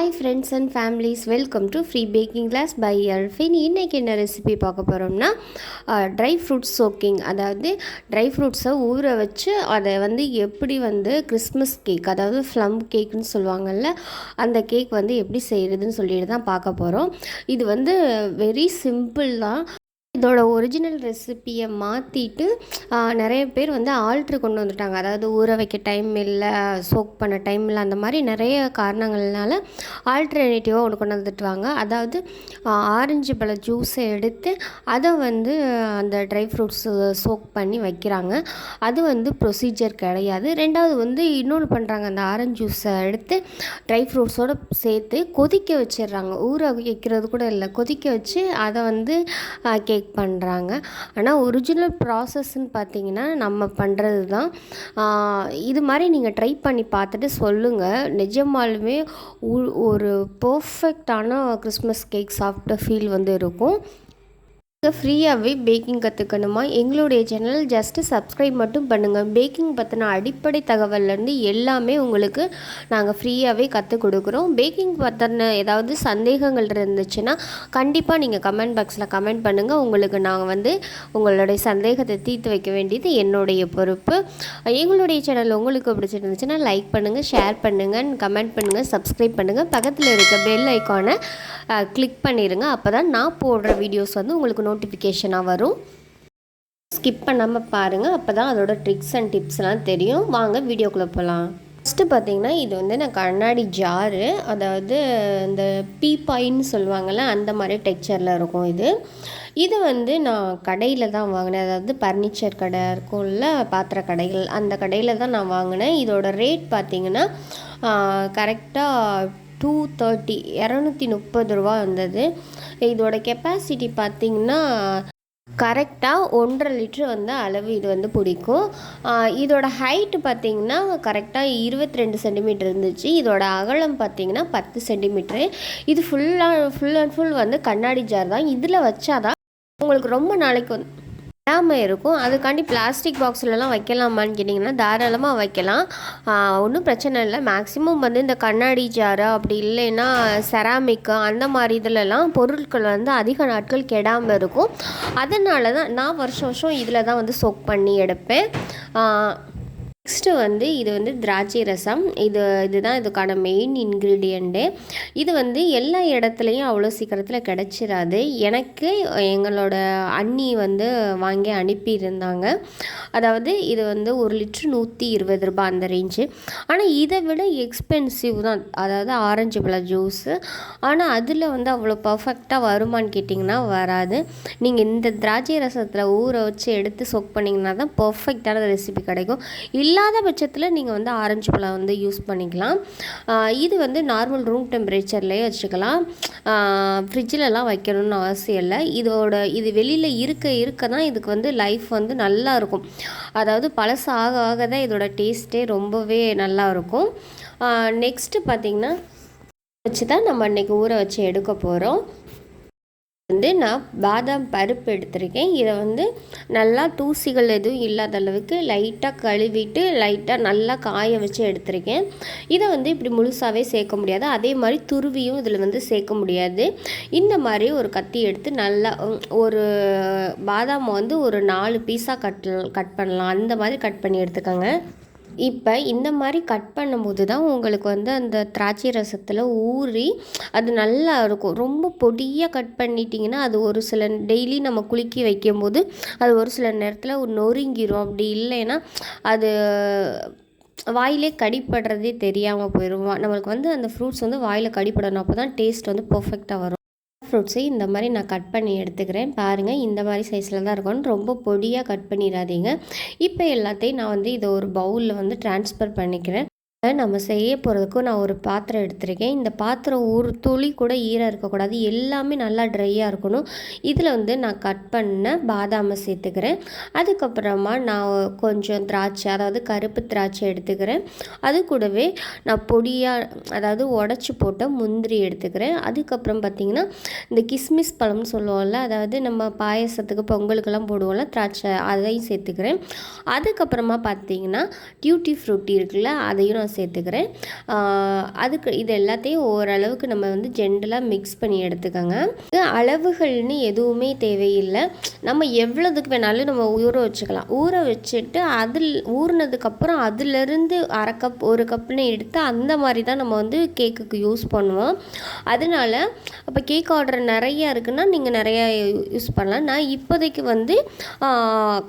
Hi friends and families, welcome to Free Baking Class by Elfin. இன்றைக்கி என்ன recipe பார்க்க போகிறோம்னா ட்ரை ஃப்ரூட்ஸ் சோக்கிங். அதாவது ட்ரை ஃப்ரூட்ஸை ஊற வச்சு அதை எப்படி கிறிஸ்மஸ் கேக், அதாவது ஃப்ளம் கேக்குன்னு சொல்லுவாங்கள்ல, அந்த கேக் எப்படி செய்கிறதுன்னு சொல்லிட்டு தான் பார்க்க போகிறோம். இது வெரி சிம்பிள் தான். இதோட ஒரிஜினல் ரெசிப்பியை மாற்றிட்டு நிறைய பேர் ஆல்ட்ரு கொண்டு வந்துட்டாங்க. அதாவது ஊற வைக்க டைம் இல்லை, சோக் பண்ண டைம் இல்லை, அந்த மாதிரி நிறைய காரணங்கள்னால ஆல்டர்னேட்டிவாக ஒன்று கொண்டு வந்துட்டுவாங்க. அதாவது ஆரஞ்சு பழ ஜூஸை எடுத்து அதை அந்த ட்ரை ஃப்ரூட்ஸ் சோக் பண்ணி வைக்கிறாங்க. அது ப்ரொசீஜர் கிடையாது. ரெண்டாவது இன்னொன்று பண்ணுறாங்க, அந்த ஆரஞ்சு ஜூஸை எடுத்து ட்ரை ஃப்ரூட்ஸோடு சேர்த்து கொதிக்க வச்சிடுறாங்க. ஊற வைக்கிறது கூட இல்லை, கொதிக்க வச்சு அதை கேக் பண்ணுறாங்க. ஆனால் ஒரிஜினல் ப்ராசஸ்ன்னு பார்த்தீங்கன்னா நம்ம பண்ணுறது தான். இது மாதிரி நீங்கள் ட்ரை பண்ணி பார்த்துட்டு சொல்லுங்கள். நிஜமாலுமே ஒரு பர்ஃபெக்டான கிறிஸ்மஸ் கேக் சாப்பிட்ட ஃபீல் இருக்கும். ஃப்ரீயாகவே பேக்கிங் கற்றுக்கணுமா? எங்களுடைய சேனல் ஜஸ்ட்டு சப்ஸ்கிரைப் மட்டும் பண்ணுங்கள். பேக்கிங் பற்றின அடிப்படை தகவல்லேருந்து எல்லாமே உங்களுக்கு நாங்கள் ஃப்ரீயாகவே கற்றுக் கொடுக்குறோம். பேக்கிங் பற்றின ஏதாவது சந்தேகங்கள் இருந்துச்சுன்னா கண்டிப்பாக நீங்கள் கமெண்ட் பாக்ஸில் கமெண்ட் பண்ணுங்கள். உங்களுக்கு நாங்கள் உங்களுடைய சந்தேகத்தை தீர்த்து வைக்க வேண்டியது என்னுடைய பொறுப்பு. எங்களுடைய சேனல் உங்களுக்கு பிடிச்சிருந்துச்சுன்னா லைக் பண்ணுங்கள், ஷேர் பண்ணுங்கள், கமெண்ட் பண்ணுங்கள், சப்ஸ்கிரைப் பண்ணுங்கள். பக்கத்தில் இருக்க பெல் ஐக்கானை கிளிக் பண்ணிடுங்க. அப்போ தான் நான் போடுற வீடியோஸ் உங்களுக்கு நோட்டிஃபிகேஷனாக வரும். ஸ்கிப் பண்ணாமல் பாருங்கள், அப்போ தான் அதோட ட்ரிக்ஸ் அண்ட் டிப்ஸ்லாம் தெரியும். வாங்க வீடியோக்குள்ளே போகலாம். ஃபஸ்ட்டு பார்த்திங்கன்னா, இது நான் கண்ணாடி ஜாரு, அதாவது இந்த பீப்பாயின்னு சொல்லுவாங்கள்ல, அந்த மாதிரி டெக்ஸ்சரில் இருக்கும். இது நான் கடையில் தான் வாங்கினேன். அதாவது பர்னிச்சர் கடை இருக்கும்ல, பாத்திர கடைகள், அந்த கடையில் தான் நான் வாங்கினேன். இதோட ரேட் பார்த்திங்கன்னா கரெக்டாக 230 ரூபா வந்தது. இதோட கெப்பாசிட்டி பார்த்திங்கன்னா கரெக்டாக 1.5 லிட்ரு அளவு இது பிடிக்கும். இதோட ஹைட்டு பார்த்திங்கன்னா கரெக்டாக 22 சென்டிமீட்டர் இருந்துச்சு. இதோட அகலம் பார்த்திங்கன்னா 10 சென்டிமீட்ரு. இது ஃபுல் அண்ட் ஃபுல் கண்ணாடி ஜார் தான். இதில் வச்சாதான் உங்களுக்கு ரொம்ப நாளைக்கு இல்லாமல் இருக்கும். அதுக்காண்டி பிளாஸ்டிக் பாக்ஸ்லலாம் வைக்கலாமான்னு கேட்டிங்கன்னா தாராளமாக வைக்கலாம், ஒன்றும் பிரச்சனை இல்லை. மேக்ஸிமம் இந்த கண்ணாடி ஜாரு, அப்படி இல்லைன்னா செராமிக்கு, அந்த மாதிரி இதிலலாம் பொருட்கள் அதிக நாட்கள் கெடாமல் இருக்கும். அதனால தான் நான் வருஷம் இதில் தான் சோக் பண்ணி எடுப்பேன். நெக்ஸ்ட்டு இது திராட்சை ரசம். இதுதான் இதுக்கான மெயின் இன்க்ரீடியண்ட்டு. இது எல்லா இடத்துலையும் அவ்வளோ சீக்கிரத்தில் கிடச்சிராது. எனக்கு எங்களோட அண்ணி வாங்கி அனுப்பியிருந்தாங்க. அதாவது இது 1 லிட்ரு 120 ரூபா அந்த ரேஞ்சு. ஆனால் இதை விட எக்ஸ்பென்சிவ் தான், அதாவது ஆரஞ்சு பழ ஜூஸு. ஆனால் அதில் அவ்வளோ பர்ஃபெக்டாக வருமானு கேட்டிங்கன்னா வராது. நீங்கள் இந்த திராட்சை ரசத்தில் ஊற வச்சு எடுத்து சோக் பண்ணிங்கன்னா தான் பர்ஃபெக்டான ரெசிபி கிடைக்கும். இல்லாத பட்சத்தில் நீங்கள் ஆரஞ்சு பழம் யூஸ் பண்ணிக்கலாம். இது நார்மல் ரூம் டெம்பரேச்சர்லேயே வச்சுக்கலாம், ஃப்ரிட்ஜிலலாம் வைக்கணும்னு அவசியம் இல்லை. இது வெளியில் இருக்க தான் இதுக்கு லைஃப் நல்லா இருக்கும். அதாவது பழசு ஆக ஆக தான் இதோட டேஸ்ட்டே ரொம்பவே நல்லா இருக்கும். நெக்ஸ்ட்டு பார்த்திங்கன்னா வச்சு தான் நம்ம இன்றைக்கி ஊற வச்சு எடுக்க போகிறோம். நான் பாதாம் பருப்பு எடுத்திருக்கேன். இதை நல்லா தூசிகள் எதுவும் இல்லாத அளவுக்கு லைட்டாக கழுவிட்டு லைட்டாக நல்லா காய வச்சு எடுத்திருக்கேன். இதை இப்படி முழுசாகவே சேர்க்க முடியாது, அதே மாதிரி துருவியும் இதில் சேர்க்க முடியாது. இந்த மாதிரி ஒரு கத்தி எடுத்து நல்லா ஒரு பாதாமை ஒரு 4 பீஸாக கட் பண்ணலாம். அந்த மாதிரி கட் பண்ணி எடுத்துக்கோங்க. இப்போ இந்த மாதிரி கட் பண்ணும்போது தான் உங்களுக்கு அந்த திராட்சை ரசத்தில் ஊறி அது நல்லா இருக்கும். ரொம்ப பொடியாக கட் பண்ணிட்டிங்கன்னா அது ஒரு சில டெய்லி நம்ம குலுக்கி வைக்கும்போது அது ஒரு சில நேரத்தில் நொறுங்கிரும். அப்படி இல்லைன்னா அது வாயிலே கடிப்படுறதே தெரியாமல் போயிடும். நம்மளுக்கு அந்த ஃப்ரூட்ஸ் வாயில் கடிப்படணும், அப்போ தான் டேஸ்ட் பர்ஃபெக்டாக வரும். ஃப்ரூட்ஸை இந்த மாதிரி நான் கட் பண்ணி எடுத்துக்கிறேன். பாருங்கள், இந்த மாதிரி சைஸில் தான் இருக்கணும், ரொம்ப பொடியாக கட் பண்ணிடாதீங்க. இப்போ எல்லாத்தையும் நான் இதை ஒரு பவுலில் ட்ரான்ஸ்ஃபர் பண்ணிக்கிறேன். நம்ம செய்ய போகிறதுக்கும் நான் ஒரு பாத்திரம் எடுத்திருக்கேன். இந்த பாத்திரம் ஒரு துளி கூட ஈரம் இருக்கக்கூடாது, எல்லாமே நல்லா ட்ரையாக இருக்கணும். இதில் நான் கட் பண்ண பாதாமை சேர்த்துக்கிறேன். அதுக்கப்புறமா நான் கொஞ்சம் திராட்சை, அதாவது கருப்பு திராட்சை எடுத்துக்கிறேன். அது கூடவே நான் பொடியாக, அதாவது உடச்சி போட்ட முந்திரி எடுத்துக்கிறேன். அதுக்கப்புறம் பார்த்திங்கன்னா இந்த கிஸ்மிஸ் பழம்னு சொல்லுவோம்ல, அதாவது நம்ம பாயசத்துக்கு பொங்கலுக்கெல்லாம் போடுவோம்ல திராட்சை, அதையும் சேர்த்துக்கிறேன். அதுக்கப்புறமா பார்த்திங்கன்னா டியூட்டி ஃப்ரூட்டி இருக்குல்ல, அதையும் நான் நான் சேர்த்துக்கிறேன். அதுக்கு இது எல்லாத்தையும் ஓரளவுக்கு நம்ம வந்து ஜென்டலாக மிக்ஸ் பண்ணி எடுத்துக்கோங்க. அளவுகள்னு எதுவுமே தேவையில்லை. நம்ம எவ்வளோதுக்கு வேணாலும் நம்ம ஊற வச்சுக்கலாம். ஊற வச்சுட்டு ஊறினதுக்கப்புறம் அதிலிருந்து அரை கப் 1 கப்னு எடுத்து அந்த மாதிரி தான் நம்ம வந்து கேக்குக்கு யூஸ் பண்ணுவோம். அதனால அப்போ கேக் ஆர்டர் நிறையா இருக்குன்னா நீங்கள் நிறையா யூஸ் பண்ணலாம். நான் இப்போதைக்கு வந்து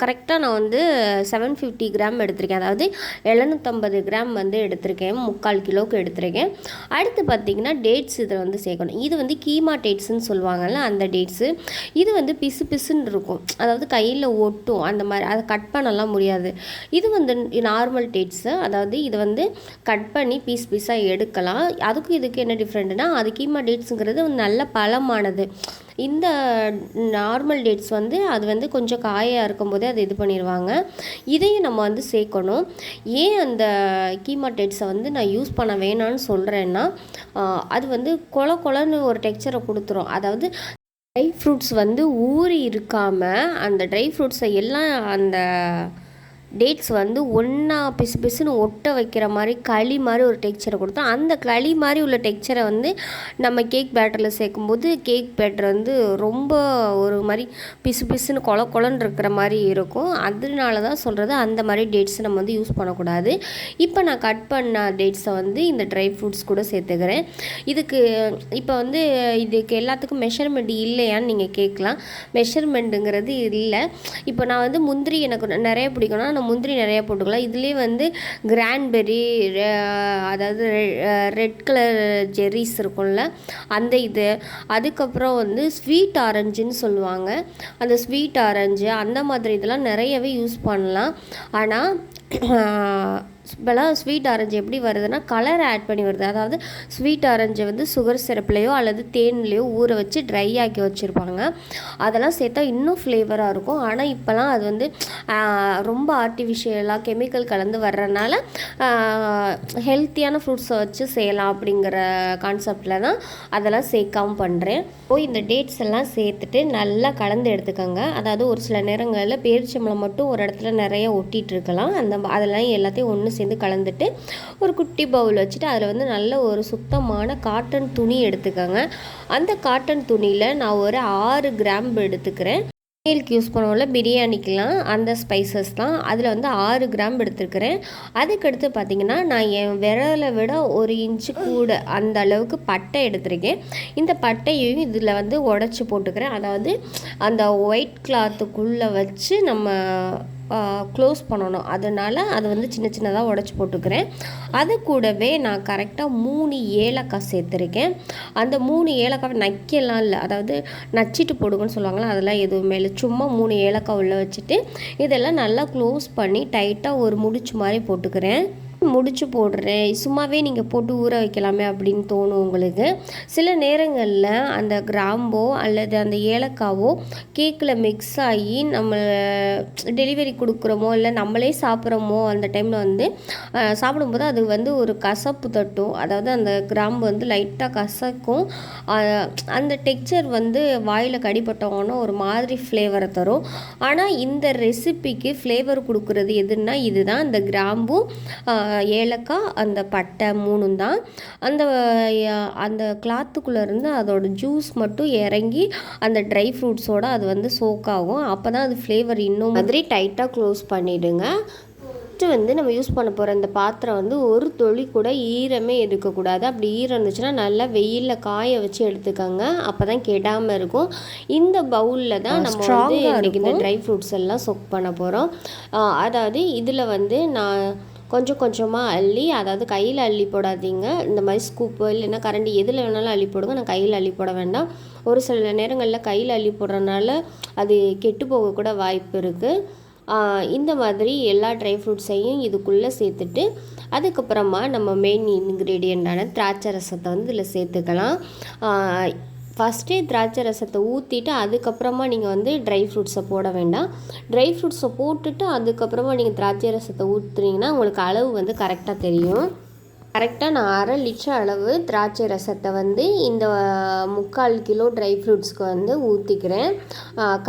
கரெக்டாக நான் வந்து 750 கிராம் எடுத்திருக்கேன். அதாவது 750 கிராம் வந்து எடுத்திருக்கேன். 3/4 கிலோவுக்கு எடுத்திருக்கேன். அடுத்து பார்த்திங்கன்னா டேட்ஸ் இதில் வந்து சேர்க்கணும். இது வந்து கீமா டேட்ஸ்ன்னு சொல்லுவாங்கள்ல, அந்த டேட்ஸு. இது வந்து பிசு பிசுன்னு இருக்கும், அதாவது கையில் ஒட்டும், அந்த மாதிரி அதை கட் பண்ணலாம் முடியாது. இது வந்து நார்மல் டேட்ஸு, அதாவது இதை வந்து கட் பண்ணி பீஸாக எடுக்கலாம். அதுக்கும் இதுக்கு என்ன டிஃப்ரெண்ட்னா, அது கீமா டேட்ஸுங்கிறது நல்ல பழமானது. இந்த நார்மல் டேட்ஸ் வந்து அது வந்து கொஞ்சம் காயாக இருக்கும்போதே அதை இது பண்ணிடுவாங்க. இதையும் நம்ம வந்து சேர்க்கணும். ஏன் அந்த கீமா டேட்ஸை வந்து நான் யூஸ் பண்ண வேணான்னு சொல்கிறேன்னா, அது வந்து கொலன்னு ஒரு டெக்ஸ்சரை கொடுத்துரும். அதாவது ட்ரை ஃப்ரூட்ஸ் வந்து ஊறி இருக்காமல் அந்த ட்ரை ஃப்ரூட்ஸை எல்லாம் அந்த டேட்ஸ் வந்து ஒன்றா பிசுன்னு ஒட்ட வைக்கிற மாதிரி களி மாதிரி ஒரு டெக்ஸ்சரை கொடுத்தோம். அந்த களி மாதிரி உள்ள டெக்ஸ்சரை வந்து நம்ம கேக் பேட்டரில் சேர்க்கும்போது கேக் பேட்டர் வந்து ரொம்ப ஒரு மாதிரி பிசுன்னு கொலன்னு இருக்கிற மாதிரி இருக்கும். அதனால தான் சொல்கிறது, அந்த மாதிரி டேட்ஸை நம்ம வந்து யூஸ் பண்ணக்கூடாது. இப்போ நான் கட் பண்ண டேட்ஸை வந்து இந்த ட்ரை ஃப்ரூட்ஸ் கூட சேர்த்துக்கிறேன். இப்போ வந்து இதுக்கு எல்லாத்துக்கும் மெஷர்மெண்ட் இல்லையான்னு நீங்கள் கேட்கலாம். மெஷர்மெண்ட்டுங்கிறது இல்லை. இப்போ நான் வந்து முந்திரி எனக்கு நிறைய பிடிக்கும்னா முந்திரி நிறையா போட்டுக்கலாம். இதுலேயே வந்து கிரான்பெர்ரி, அதாவது ரெட் கலர் ஜெர்ரிஸ் இருக்கும்ல, அந்த இது, அதுக்கப்புறம் வந்து ஸ்வீட் ஆரஞ்சுன்னு சொல்லுவாங்க, அந்த ஸ்வீட் ஆரஞ்சு, அந்த மாதிரி இதெல்லாம் நிறையவே யூஸ் பண்ணலாம். ஆனால் இப்போலாம் ஸ்வீட் ஆரஞ்சு எப்படி வருதுன்னா கலர் ஆட் பண்ணி வருது. அதாவது ஸ்வீட் ஆரஞ்சை வந்து சுகர் சிரப்லேயோ அல்லது தேன்லேயோ ஊற வச்சு ட்ரை ஆக்கி வச்சுருப்பாங்க. அதெல்லாம் சேர்த்தா இன்னும் ஃப்ளேவராக இருக்கும். ஆனால் இப்போலாம் அது வந்து ரொம்ப ஆர்டிஃபிஷியலாக கெமிக்கல் கலந்து வர்றதுனால ஹெல்த்தியான ஃப்ரூட்ஸை வச்சு செய்யலாம் அப்படிங்கிற கான்செப்டில் தான் அதெல்லாம் சேர்க்காமல் பண்ணுறேன். இந்த டேட்ஸ் எல்லாம் சேர்த்துட்டு நல்லா கலந்து எடுத்துக்கோங்க. அதாவது ஒரு சில நேரங்களில் பேரிச்சம்பழம் மட்டும் ஒரு இடத்துல நிறைய ஒட்டிகிட்டு இருக்கலாம். அதெல்லாம் எல்லாத்தையும் ஒன்று சேர்ந்து கலந்துட்டு ஒரு குட்டி பவுல் வச்சுட்டு அதில் வந்து நல்ல ஒரு சுத்தமான காட்டன் துணி எடுத்துக்கோங்க. அந்த காட்டன் துணியில் நான் ஒரு 6 கிராம் எடுத்துக்கிறேன். சமையலுக்கு யூஸ் பண்ணுவோம்ல, பிரியாணிக்கெலாம் அந்த ஸ்பைசஸ் தான். அதில் வந்து 6 கிராம் எடுத்துருக்கிறேன். அதுக்கடுத்து பார்த்திங்கன்னா நான் என் விரலை விட 1 இன்ச்சு கூட அந்த அளவுக்கு பட்டை எடுத்துருக்கேன். இந்த பட்டையையும் இதில் வந்து உடச்சி போட்டுக்கிறேன். அதாவது அந்த ஒயிட் கிளாத்துக்குள்ளே வச்சு நம்ம க்ளோஸ் பண்ணணும். அதனால் அது வந்து சின்னதாக உடச்சி போட்டுக்கிறேன். அது கூடவே நான் கரெக்டாக 3 ஏலக்காய் சேர்த்துருக்கேன். அந்த 3 ஏலக்காய் நக்கலாம் இல்லை, அதாவது நச்சிட்டு போடுங்கன்னு சொல்லுவாங்களா, அதெல்லாம் எதுவுமே இல்லை. சும்மா 3 ஏலக்காய் உள்ளே வச்சுட்டு இதெல்லாம் நல்லா க்ளோஸ் பண்ணி டைட்டாக ஒரு முடிச்சு மாதிரி போட்டுக்கிறேன். முடிச்சு போடுறேன், சும்மாவே நீங்கள் போட்டு ஊற வைக்கலாமே அப்படின்னு தோணும் உங்களுக்கு. சில நேரங்களில் அந்த கிராம்போ அல்லது அந்த ஏலக்காவோ கேக்கில் மிக்ஸ் ஆகி நம்ம டெலிவரி கொடுக்குறோமோ இல்லை நம்மளே சாப்பிட்றோமோ அந்த டைமில் வந்து சாப்பிடும்போது அது வந்து ஒரு கசப்பு தட்டும். அதாவது அந்த கிராம்பு வந்து லைட்டாக கசக்கும். அந்த டெக்ஸ்சர் வந்து வாயில் கடிப்பட்டோன்னா ஒரு மாதிரி ஃப்ளேவரை தரும். ஆனால் இந்த ரெசிபிக்கு ஃப்ளேவர் கொடுக்குறது எதுன்னா இதுதான், இந்த கிராம்பும் ஏலக்காய் அந்த பட்டை 3 தான். அந்த கிளாத்துக்குள்ளேருந்து அதோட ஜூஸ் மட்டும் இறங்கி அந்த ட்ரை ஃப்ரூட்ஸோடு அது வந்து சோக் ஆகும். அப்போ தான் அது ஃப்ளேவர் இன்னும் மாதிரி டைட்டாக க்ளோஸ் பண்ணிவிடுங்க. வந்து நம்ம யூஸ் பண்ண போகிற இந்த பாத்திரம் வந்து ஒரு துளி கூட ஈரமே இருக்கக்கூடாது. அப்படி ஈரம் இருந்துச்சுன்னா நல்லா வெயிலில் காய வச்சு எடுத்துக்கோங்க, அப்போ தான் கெடாமல் இருக்கும். இந்த பவுலில் தான் நம்ம வந்து இன்றைக்கி இந்த ட்ரை ஃப்ரூட்ஸ் எல்லாம் சொக் பண்ண போகிறோம். அதாவது இதில் வந்து நான் கொஞ்சமாக அள்ளி, அதாவது கையில் அள்ளி போடாதீங்க, இந்த மாதிரி ஸ்கூப்பு இல்லைன்னா கரண்டி எதில் வேணாலும் அள்ளி போடுங்க. நான் கையில் அள்ளி போட வேண்டாம். ஒரு சில நேரங்களில் கையில் அள்ளி போடுறதுனால அது கெட்டு போக கூட வாய்ப்பு இருக்குது. இந்த மாதிரி எல்லா ட்ரை ஃப்ரூட்ஸையும் இதுக்குள்ளே சேர்த்துட்டு அதுக்கப்புறமா நம்ம மெயின் இன்க்ரீடியண்ட்டான திராட்சை ரசத்தை வந்து இதில் சேர்த்துக்கலாம். ஃபஸ்ட்டே திராட்சை ரசத்தை ஊற்றிட்டு அதுக்கப்புறமா நீங்கள் வந்து ட்ரை ஃப்ரூட்ஸை போட வேண்டாம். ட்ரை ஃப்ரூட்ஸை போட்டுட்டு அதுக்கப்புறமா நீங்கள் திராட்சை ரசத்தை ஊற்றுனீங்கன்னா உங்களுக்கு அளவு வந்து கரெக்டாக தெரியும். கரெக்டாக நான் 1/2 லிட்டர் அளவு திராட்சை ரசத்தை வந்து இந்த 3/4 கிலோ ட்ரை ஃப்ரூட்ஸ்க்கு வந்து ஊற்றிக்கிறேன்.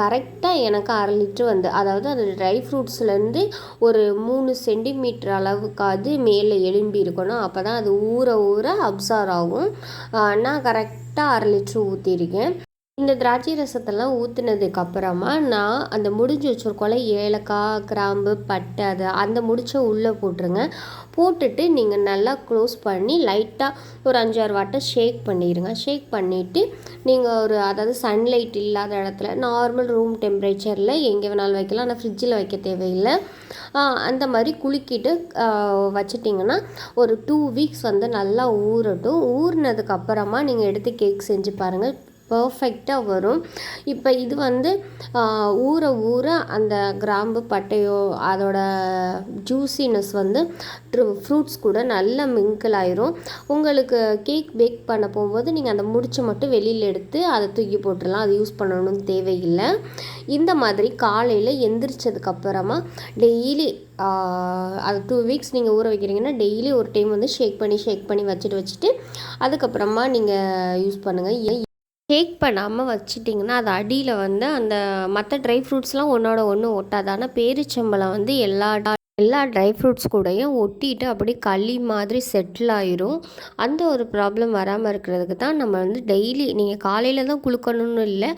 கரெக்டாக எனக்கு 1/2 லிட்ரு வந்து, அதாவது அந்த ட்ரை ஃப்ரூட்ஸ்லேருந்து ஒரு 3 சென்டிமீட்டர் அளவுக்காவது மேலே எழும்பி இருக்கணும். அப்போ தான் அது ஊற ஊற அப்சார்வ் ஆகும். நான் கரெக்டாக 1/2 லிட்ரு ஊற்றிருக்கேன். இந்த திராட்சை ரசத்தெல்லாம் ஊற்றுனதுக்கப்புறமா நான் அந்த முடிஞ்சு வச்சுருக்கோம்ல ஏலக்காய், கிராம்பு, பட்டை, அது அந்த முடிச்ச உள்ளே போட்டுருங்க. போட்டுட்டு நீங்கள் நல்லா க்ளோஸ் பண்ணி லைட்டாக ஒரு 5-6 வாட்டை ஷேக் பண்ணிடுங்க. ஷேக் பண்ணிவிட்டு நீங்கள் அதாவது சன்லைட் இல்லாத இடத்துல நார்மல் ரூம் டெம்பரேச்சரில் எங்கே வேணாலும் வைக்கலாம். ஆனால் ஃப்ரிட்ஜில் வைக்க தேவையில்லை. அந்த மாதிரி குலுக்கிட்டு வச்சிட்டிங்கன்னா ஒரு 2 வீக்ஸ் வந்து நல்லா ஊறட்டும். ஊறினதுக்கப்புறமா நீங்கள் எடுத்து கேக் செஞ்சு பாருங்கள், பர்ஃபெக்டாக வரும். இப்போ இது வந்து ஊற ஊற அந்த கிராம்பு, பட்டையோ அதோட ஜூஸினஸ் வந்து ஃப்ரூட்ஸ் கூட நல்லா மிங்கிள் ஆயிரும். உங்களுக்கு கேக் பேக் பண்ண போகும்போது நீங்கள் அந்த முடிச்சை மட்டும் வெளியில் எடுத்து அதை தூக்கி போட்டுடலாம். அது யூஸ் பண்ணணும்னு தேவையில்லை. இந்த மாதிரி காலையில் எந்திரிச்சதுக்கப்புறமா டெய்லி அது 2 வீக்ஸ் நீங்கள் ஊற வைக்கிறீங்கன்னா டெய்லி ஒரு டைம் வந்து ஷேக் பண்ணி வச்சுட்டு அதுக்கப்புறமா நீங்கள் யூஸ் பண்ணுங்கள். ஷேக் பண்ணாமல் வச்சிட்டிங்கன்னா அது அடியில் வந்து அந்த மற்ற ட்ரை ஃப்ரூட்ஸ்லாம் ஒன்றோட ஒன்று ஒட்டாது. ஆனால் பேரிச்சம்பழம் வந்து எல்லா ட்ரை ஃப்ரூட்ஸ் கூடயும் ஒட்டிட்டு அப்படியே களி மாதிரி செட்டில் ஆயிரும். அந்த ஒரு ப்ராப்ளம் வராமல் இருக்கிறதுக்கு தான் நம்ம வந்து டெய்லி நீங்கள் காலையில் தான் குளுக்கணும்னு இல்லை,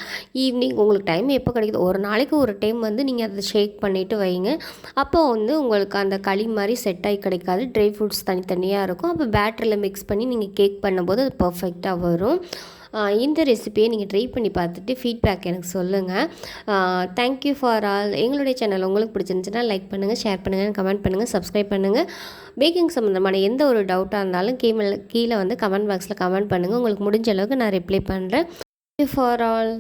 ஈவினிங் உங்களுக்கு டைம் எப்போ கிடைக்குது ஒரு நாளைக்கு ஒரு டைம் வந்து நீங்கள் அதை ஷேக் பண்ணிவிட்டு வைங்க. அப்போ வந்து உங்களுக்கு அந்த களி மாதிரி செட் ஆகி கிடைக்காது. ட்ரை ஃப்ரூட்ஸ் தனித்தனியாக இருக்கும். அப்போ பேட்டரியில் மிக்ஸ் பண்ணி நீங்கள் கேக் பண்ணும்போது அது பர்ஃபெக்டாக வரும். இந்த ரெசிபியை நீங்கள் ட்ரை பண்ணி பார்த்துட்டு ஃபீட்பேக் எனக்கு சொல்லுங்கள். Thank you for all. எங்களுடைய சேனல் உங்களுக்கு பிடிச்சிருந்துச்சுன்னா லைக் பண்ணுங்கள், ஷேர் பண்ணுங்கள், கமெண்ட் பண்ணுங்கள், சப்ஸ்கிரைப் பண்ணுங்கள். பேக்கிங் சம்மந்தமான எந்த ஒரு டவுட்டாக இருந்தாலும் கீழே வந்து கமெண்ட் பாக்ஸில் கமெண்ட் பண்ணுங்கள். உங்களுக்கு முடிஞ்ச அளவுக்கு நான் ரிப்ளை பண்ணுறேன். Thank you for all.